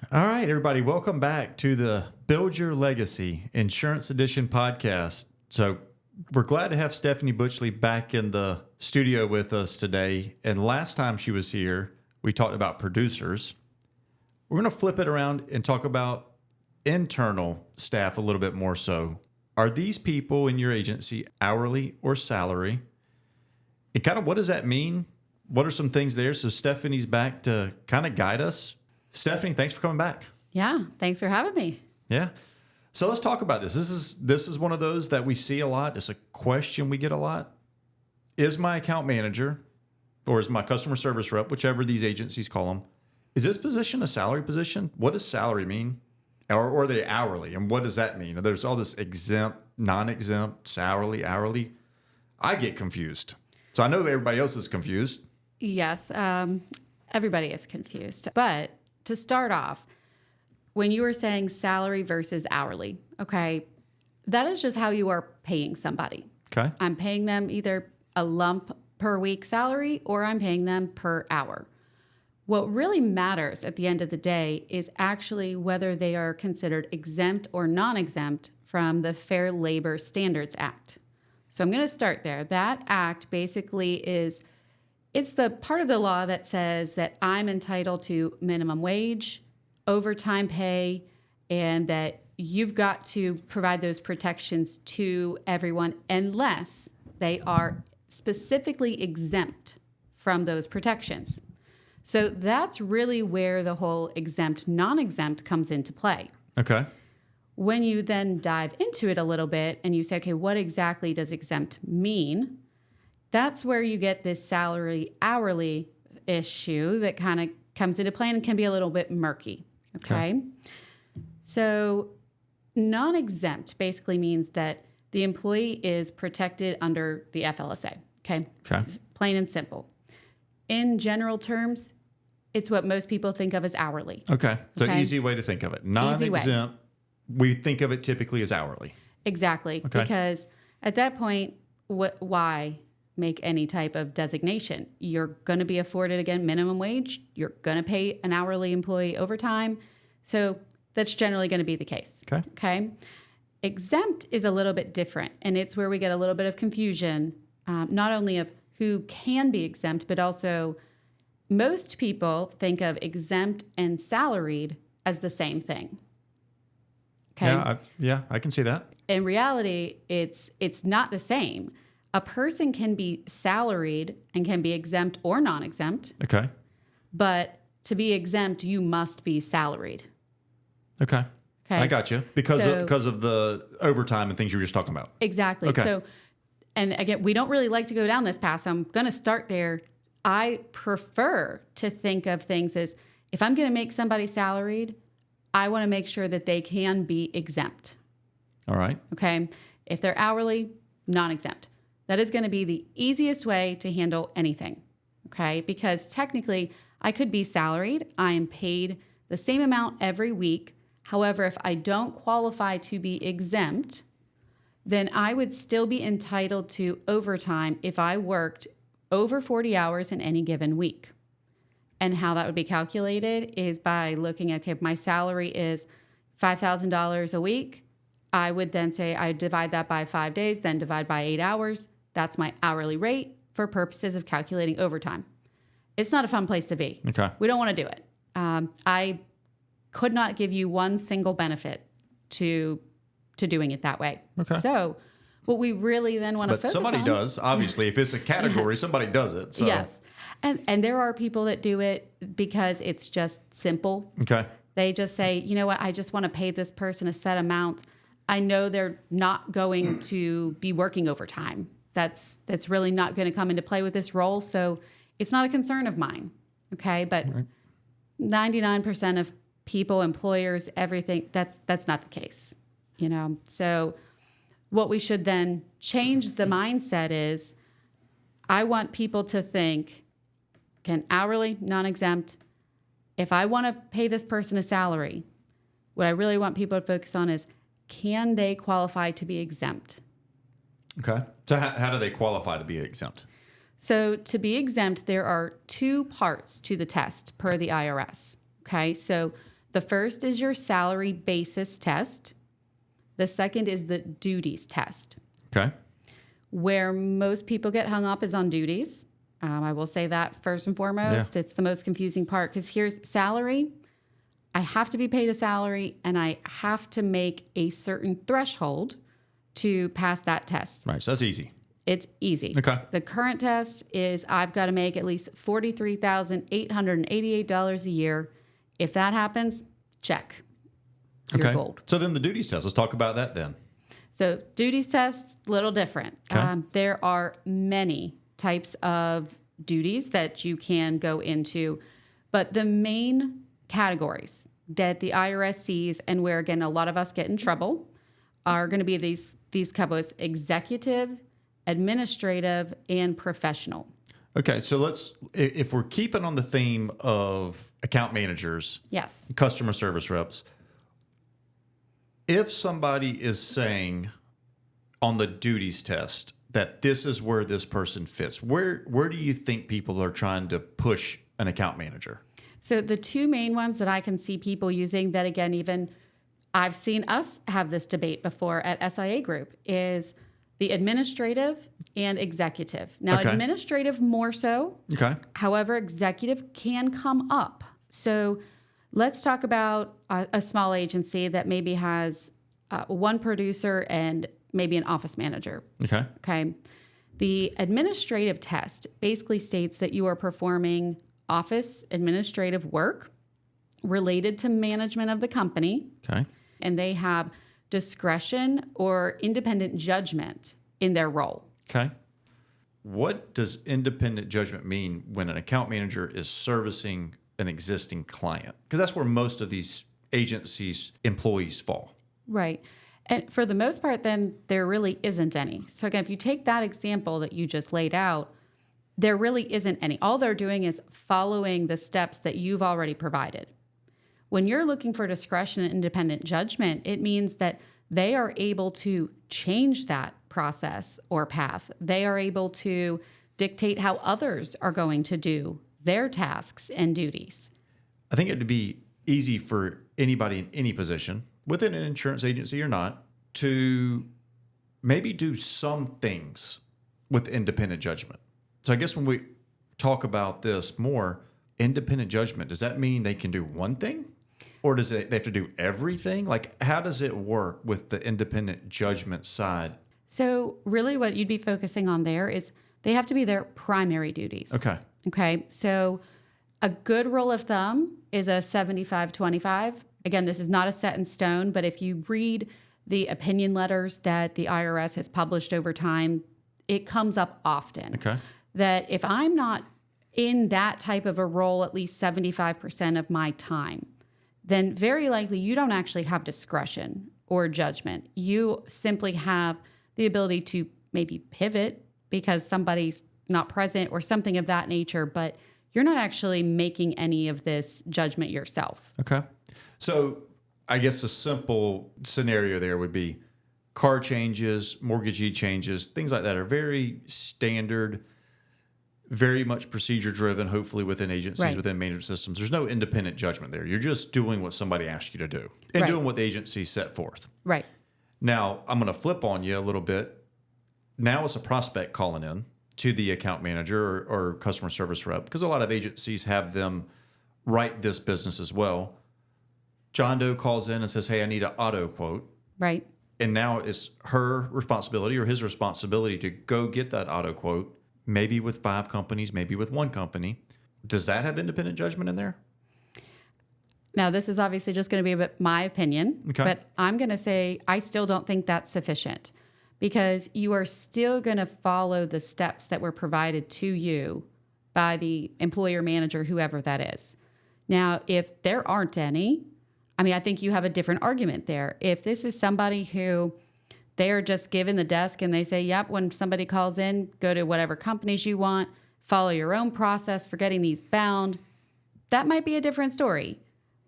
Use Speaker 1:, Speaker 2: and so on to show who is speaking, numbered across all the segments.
Speaker 1: All right, everybody, welcome back to the Build Your Legacy Insurance Edition podcast. So we're glad to have Stefani Butschle back in the studio with us today. And last time she was here, we talked about producers. We're going to flip it around and talk about internal staff a little bit more so. Are these people in your agency hourly or salary? And kind of what does that mean? What are some things there? So Stefani's back to kind of guide us. Stefani, thanks for coming back.
Speaker 2: Yeah, thanks for having me.
Speaker 1: Yeah. So let's talk about this. This is one of those that we see a lot. It's a question we get a lot. Is my account manager or is my customer service rep, whichever these agencies call them, is this position a salary position? What does salary mean? Or are they hourly? And what does that mean? There's all this exempt, non-exempt, salary, hourly. I get confused. So I know everybody else is confused.
Speaker 2: Yes, everybody is confused. But to start off, when you were saying salary versus hourly, okay, that is just how you are paying somebody.
Speaker 1: Okay.
Speaker 2: I'm paying them either a lump per week salary or I'm paying them per hour. What really matters at the end of the day is actually whether they are considered exempt or non-exempt from the Fair Labor Standards Act. So I'm going to start there. That act basically it's the part of the law that says that I'm entitled to minimum wage, overtime pay, and that you've got to provide those protections to everyone unless they are specifically exempt from those protections. So that's really where the whole exempt, non-exempt comes into play.
Speaker 1: Okay.
Speaker 2: When you then dive into it a little bit and you say, okay, what exactly does exempt mean? That's where you get this salary hourly issue that kind of comes into play and can be a little bit murky. Okay. So non-exempt basically means that the employee is protected under the FLSA. Okay. Plain and simple. In general terms, it's what most people think of as hourly.
Speaker 1: Okay. So easy way to think of it. Non-exempt, we think of it typically as hourly.
Speaker 2: Exactly.
Speaker 1: Okay.
Speaker 2: Because at that point, why make any type of designation? You're going to be afforded, again, minimum wage. You're going to pay an hourly employee overtime. So that's generally going to be the case. Okay. Exempt is a little bit different. And it's where we get a little bit of confusion, not only of who can be exempt, but also most people think of exempt and salaried as the same thing. Okay.
Speaker 1: Yeah, I can see that.
Speaker 2: In reality, it's not the same. A person can be salaried and can be exempt or non-exempt.
Speaker 1: Okay.
Speaker 2: But to be exempt, you must be salaried.
Speaker 1: Okay. I got you. Because of the overtime and things you were just talking about.
Speaker 2: Exactly.
Speaker 1: Okay.
Speaker 2: So, and again, we don't really like to go down this path, so I'm going to start there. I prefer to think of things as if I'm going to make somebody salaried, I want to make sure that they can be exempt.
Speaker 1: All right.
Speaker 2: Okay. If they're hourly, non-exempt. That is going to be the easiest way to handle anything. Okay. Because technically, I could be salaried. I am paid the same amount every week. However, if I don't qualify to be exempt, then I would still be entitled to overtime if I worked over 40 hours in any given week. And how that would be calculated is by looking at, okay, my salary is $5,000 a week. I would then say I divide that by 5 days, then divide by 8 hours. That's my hourly rate for purposes of calculating overtime. It's not a fun place to be.
Speaker 1: Okay.
Speaker 2: We don't want to do it. I could not give you one single benefit to doing it that way.
Speaker 1: Okay.
Speaker 2: So what we really then want to focus on...
Speaker 1: But somebody does. Obviously, if it's a category,
Speaker 2: Yes.
Speaker 1: somebody does it. So.
Speaker 2: Yes. And there are people that do it because it's just simple.
Speaker 1: Okay.
Speaker 2: They just say, you know what, I just want to pay this person a set amount. I know they're not going to be working overtime. That's really not going to come into play with this role. So it's not a concern of mine. Okay. But 99% of people, employers, everything, that's not the case. You know, so what we should then change the mindset is I want people to think, can hourly, non-exempt, if I want to pay this person a salary, what I really want people to focus on is, can they qualify to be exempt?
Speaker 1: Okay. So how do they qualify to be exempt?
Speaker 2: So to be exempt, there are two parts to the test per the IRS. Okay. So The first is your salary basis test. The second is the duties test.
Speaker 1: Okay.
Speaker 2: Where most people get hung up is on duties. I will say that first and foremost.
Speaker 1: Yeah.
Speaker 2: It's the most confusing part because here's salary. I have to be paid a salary and I have to make a certain threshold to pass that test.
Speaker 1: Right. So that's easy.
Speaker 2: It's easy.
Speaker 1: Okay.
Speaker 2: The current test is I've got to make at least $43,888 a year. If that happens, check. You're gold.
Speaker 1: So then the duties test. Let's talk about that then.
Speaker 2: So duties test, little different.
Speaker 1: Okay.
Speaker 2: There are many types of duties that you can go into, but the main categories that the IRS sees and where, again, a lot of us get in trouble are going to be these couples: executive, administrative, and professional.
Speaker 1: Okay. So if we're keeping on the theme of account managers,
Speaker 2: Yes.
Speaker 1: customer service reps, if somebody is saying on the duties test that this is where this person fits, where do you think people are trying to push an account manager?
Speaker 2: So the two main ones that I can see people using that, again, even I've seen us have this debate before at SIA Group, is the administrative and executive. Now,
Speaker 1: Okay.
Speaker 2: administrative more so.
Speaker 1: Okay.
Speaker 2: However, executive can come up. So let's talk about a small agency that maybe has one producer and maybe an office manager.
Speaker 1: Okay.
Speaker 2: Okay. The administrative test basically states that you are performing office administrative work related to management of the company,
Speaker 1: Okay.
Speaker 2: and they have discretion or independent judgment in their role.
Speaker 1: Okay. What does independent judgment mean when an account manager is servicing an existing client? Because that's where most of these agencies' employees fall.
Speaker 2: Right. And for the most part, then there really isn't any. So again, if you take that example that you just laid out, there really isn't any. All they're doing is following the steps that you've already provided. When you're looking for discretion and independent judgment, it means that they are able to change that process or path. They are able to dictate how others are going to do their tasks and duties.
Speaker 1: I think it'd be easy for anybody in any position, within an insurance agency or not, to maybe do some things with independent judgment. So I guess when we talk about this more, independent judgment, does that mean they can do one thing? Or does they have to do everything? Like, how does it work with the independent judgment side?
Speaker 2: So really what you'd be focusing on there is they have to be their primary duties.
Speaker 1: Okay.
Speaker 2: Okay. So a good rule of thumb is a 75-25. Again, this is not a set in stone, but if you read the opinion letters that the IRS has published over time, it comes up often.
Speaker 1: Okay.
Speaker 2: That if I'm not in that type of a role at least 75% of my time, then very likely you don't actually have discretion or judgment. You simply have the ability to maybe pivot because somebody's not present or something of that nature, but you're not actually making any of this judgment yourself.
Speaker 1: Okay. So I guess a simple scenario there would be car changes, mortgagee changes, things like that are very standard, very much procedure driven, hopefully within agencies,
Speaker 2: Right.
Speaker 1: within management systems. There's no independent judgment there. You're just doing what somebody asked you to do and
Speaker 2: Right.
Speaker 1: doing what the agency set forth.
Speaker 2: Right.
Speaker 1: Now, I'm going to flip on you a little bit. Now it's a prospect calling in to the account manager or customer service rep, because a lot of agencies have them write this business as well. John Doe calls in and says, hey, I need an auto quote.
Speaker 2: Right.
Speaker 1: And now it's her responsibility or his responsibility to go get that auto quote, maybe with 5 companies, maybe with 1 company. Does that have independent judgment in there?
Speaker 2: Now, this is obviously just going to be a bit my opinion,
Speaker 1: Okay.
Speaker 2: but I'm going to say I still don't think that's sufficient because you are still going to follow the steps that were provided to you by the employer manager, whoever that is. Now, if there aren't any, I mean, I think you have a different argument there. If this is somebody who they are just given the desk and they say, yep, when somebody calls in, go to whatever companies you want, follow your own process for getting these bound, that might be a different story.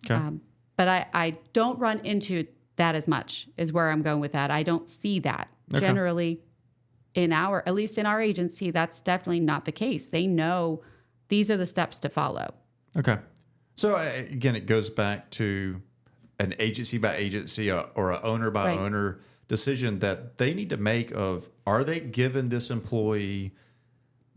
Speaker 1: Okay.
Speaker 2: But I don't run into that as much is where I'm going with that. I don't see that.
Speaker 1: Okay.
Speaker 2: Generally, at least in our agency, that's definitely not the case. They know these are the steps to follow.
Speaker 1: Okay. So again, it goes back to an agency by agency or a owner by owner decision that they need to make of, are they giving this employee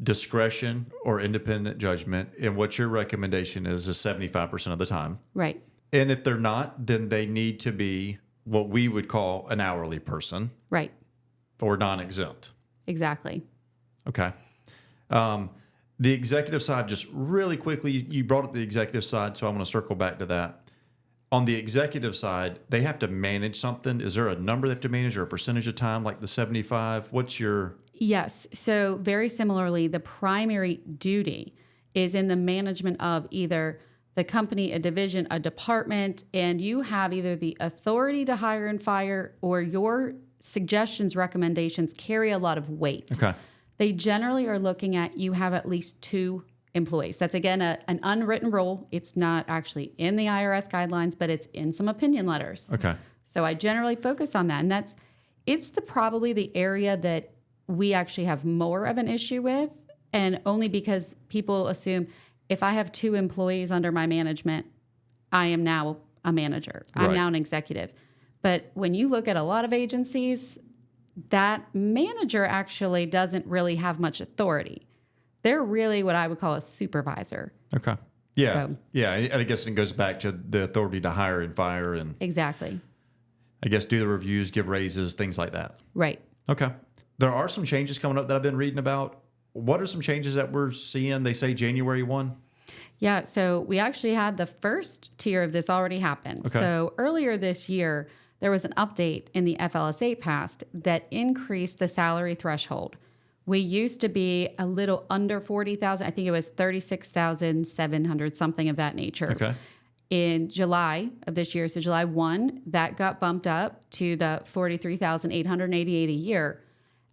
Speaker 1: discretion or independent judgment? And what your recommendation is 75% of the time.
Speaker 2: Right.
Speaker 1: And if they're not, then they need to be what we would call an hourly person.
Speaker 2: Right.
Speaker 1: Or non-exempt.
Speaker 2: Exactly.
Speaker 1: Okay. The executive side, just really quickly, you brought up the executive side, so I'm going to circle back to that. On the executive side, they have to manage something. Is there a number they have to manage or a percentage of time, like the 75? What's your...
Speaker 2: Yes. So very similarly, the primary duty is in the management of either the company, a division, a department, and you have either the authority to hire and fire, or your suggestions, recommendations carry a lot of weight.
Speaker 1: Okay.
Speaker 2: They generally are looking at you have at least 2 employees. That's, again, an unwritten rule. It's not actually in the IRS guidelines, but it's in some opinion letters.
Speaker 1: Okay.
Speaker 2: So I generally focus on that. And it's probably the area that we actually have more of an issue with, and only because people assume if I have 2 employees under my management, I am now a manager. I'm now an executive. But when you look at a lot of agencies, that manager actually doesn't really have much authority. They're really what I would call a supervisor.
Speaker 1: Okay. Yeah.
Speaker 2: So,
Speaker 1: yeah. And I guess it goes back to the authority to hire and fire and
Speaker 2: exactly.
Speaker 1: I guess do the reviews, give raises, things like that.
Speaker 2: Right.
Speaker 1: Okay. There are some changes coming up that I've been reading about. What are some changes that we're seeing? They say January 1.
Speaker 2: Yeah. So we actually had the first tier of this already happen.
Speaker 1: Okay.
Speaker 2: So earlier this year, there was an update in the FLSA passed that increased the salary threshold. We used to be a little under 40,000. I think it was 36,700, something of that nature.
Speaker 1: Okay.
Speaker 2: In July of this year, so July 1, that got bumped up to the 43,888 a year.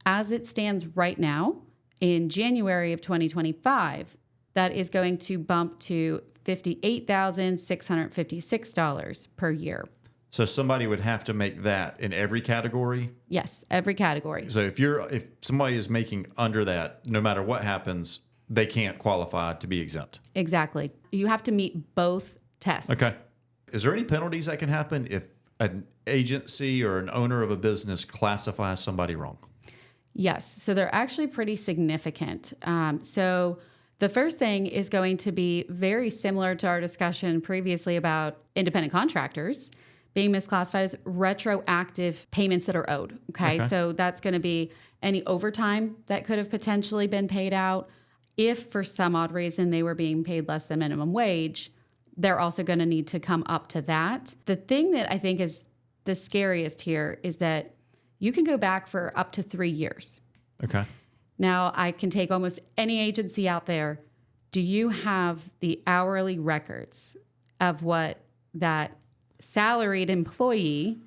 Speaker 2: As it stands right now, in January of 2025, that is going to bump to $58,656 per year.
Speaker 1: So somebody would have to make that in every category?
Speaker 2: Yes, every category.
Speaker 1: So if somebody is making under that, no matter what happens, they can't qualify to be exempt.
Speaker 2: Exactly. You have to meet both tests.
Speaker 1: Okay. Is there any penalties that can happen if an agency or an owner of a business classifies somebody wrong?
Speaker 2: Yes. So they're actually pretty significant. So the first thing is going to be very similar to our discussion previously about independent contractors being misclassified as retroactive payments that are owed. Okay. So that's going to be any overtime that could have potentially been paid out. If for some odd reason they were being paid less than minimum wage, they're also going to need to come up to that. The thing that I think is the scariest here is that you can go back for up to 3 years.
Speaker 1: Okay.
Speaker 2: Now, I can take almost any agency out there. Do you have the hourly records of what that salaried employee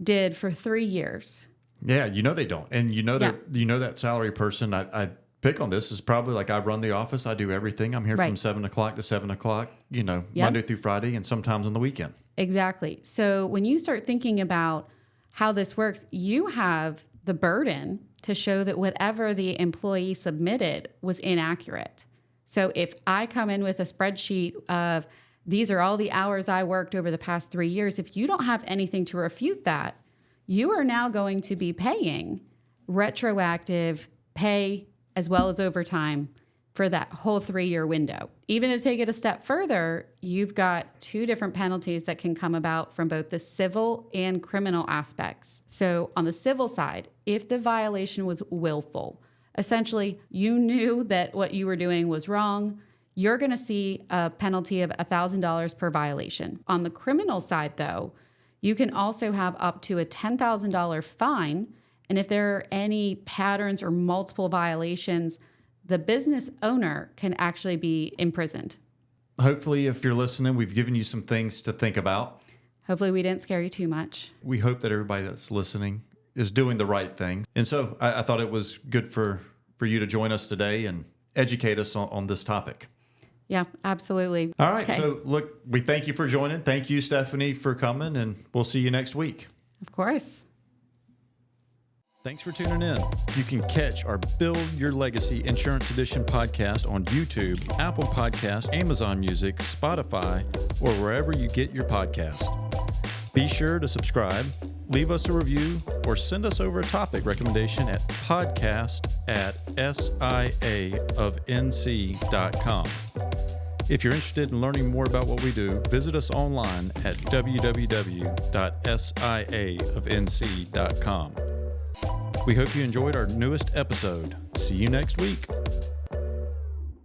Speaker 2: did for 3 years?
Speaker 1: Yeah, they don't. And that salary person, I pick on this, is probably like I run the office. I do everything. I'm here from 7 o'clock to 7 o'clock, Monday through Friday and sometimes on the weekend.
Speaker 2: Exactly. So when you start thinking about how this works, you have the burden to show that whatever the employee submitted was inaccurate. So if I come in with a spreadsheet of these are all the hours I worked over the past 3 years, if you don't have anything to refute that, you are now going to be paying retroactive pay as well as overtime for that whole 3-year window. Even to take it a step further, you've got 2 different penalties that can come about from both the civil and criminal aspects. So on the civil side, if the violation was willful, essentially you knew that what you were doing was wrong, you're going to see a penalty of $1,000 per violation. On the criminal side, though, you can also have up to a $10,000 fine. And if there are any patterns or multiple violations, the business owner can actually be imprisoned.
Speaker 1: Hopefully, if you're listening, we've given you some things to think about.
Speaker 2: Hopefully we didn't scare you too much.
Speaker 1: We hope that everybody that's listening is doing the right thing. And so I thought it was good for you to join us today and educate us on this topic.
Speaker 2: Yeah, absolutely.
Speaker 1: All right.
Speaker 2: Okay.
Speaker 1: So look, we thank you for joining. Thank you, Stefani, for coming, and we'll see you next week.
Speaker 2: Of course.
Speaker 1: Thanks for tuning in. You can catch our Build Your Legacy Insurance Edition podcast on YouTube, Apple Podcasts, Amazon Music, Spotify, or wherever you get your podcasts. Be sure to subscribe, leave us a review, or send us over a topic recommendation at podcast@siaofnc.com. If you're interested in learning more about what we do, visit us online at www.siaofnc.com. We hope you enjoyed our newest episode. See you next week.